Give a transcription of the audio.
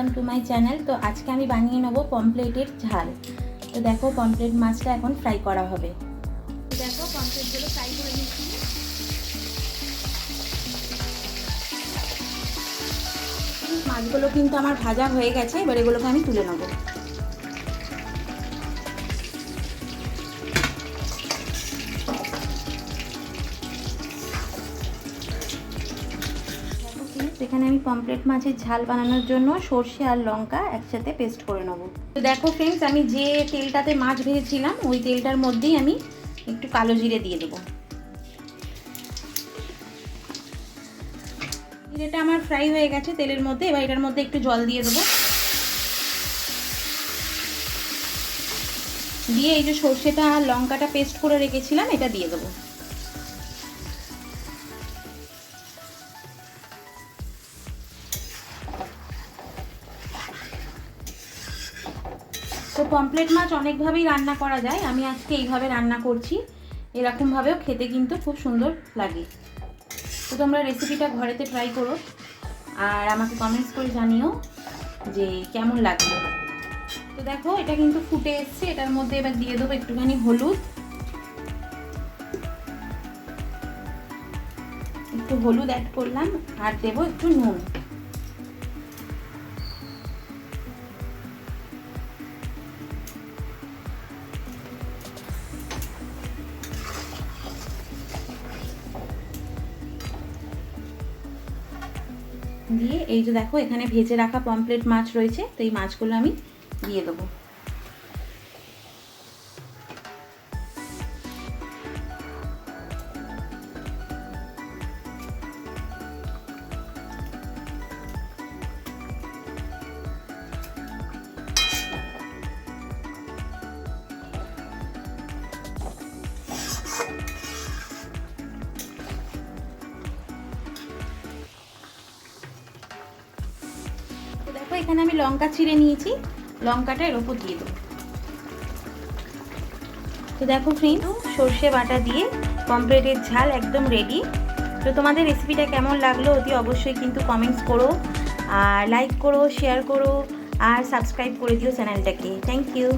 Welcome to my channel. তো আজকে আমি বানিয়ে নেব পমফ্লেটের ঝাল। তো দেখো পমফ্লেট মাছটা এখন ফ্রাই করা হবে। তো দেখো পমফ্লেটগুলো ফ্রাই করে নিচ্ছি। মাছগুলো কিন্তু আমার ভাজা হয়ে গেছে, এবার এগুলোকে আমি তুলে নেব। এখানে আমি পমফ্লেট মাছের ঝাল বানানোর জন্য সর্ষে আর লঙ্কা একসাথে পেস্ট করে নেব। তো দেখো ফ্রেন্ডস, আমি যে তেলটাতে মাছ ভেজেছিলাম ওই তেলটার মধ্যেই আমি একটু কালো জিরে দিয়ে দেবো। জিরেটা আমার ফ্রাই হয়ে গেছে তেলের মধ্যে, এবার এটার মধ্যে একটু জল দিয়ে দেবো। দিয়ে এই যে সর্ষেটা আর লঙ্কাটা পেস্ট করে রেখেছিলাম এটা দিয়ে দেবো। তো পমফ্লেট মাছ অনেকভাবেই রান্না করা যায়, আমি আজকে এইভাবে রান্না করছি। এরকমভাবেও খেতে কিন্তু খুব সুন্দর লাগে। তো তোমরা রেসিপিটা ঘরেতে ট্রাই করো আর আমাকে কমেন্টস করে জানিও যে কেমন লাগলো। তো দেখো এটা কিন্তু ফুটে এসছে, এটার মধ্যে এবার দিয়ে দেবো একটুখানি হলুদ, একটু হলুদ অ্যাড করলাম আর দেবো একটু নুন। দিয়ে এই যে দেখো এখানে ভেজে রাখা পমফ্লেট মাছ রয়েছে, তো এই মাছগুলো আমি দিয়ে দেবো। দেখো এখানে আমি লঙ্কা চিড়ে নিয়েছি, লঙ্কাটা এর ওপর দিয়ে দেবো। তো দেখো ফ্রেন্ডস, সর্ষে বাটা দিয়ে পমফ্লেটের ঝাল একদম রেডি। তো তোমাদের রেসিপিটা কেমন লাগলো অতি অবশ্যই কিন্তু কমেন্টস করো, আর লাইক করো, শেয়ার করো আর সাবস্ক্রাইব করে দিও চ্যানেলটাকে। Thank you.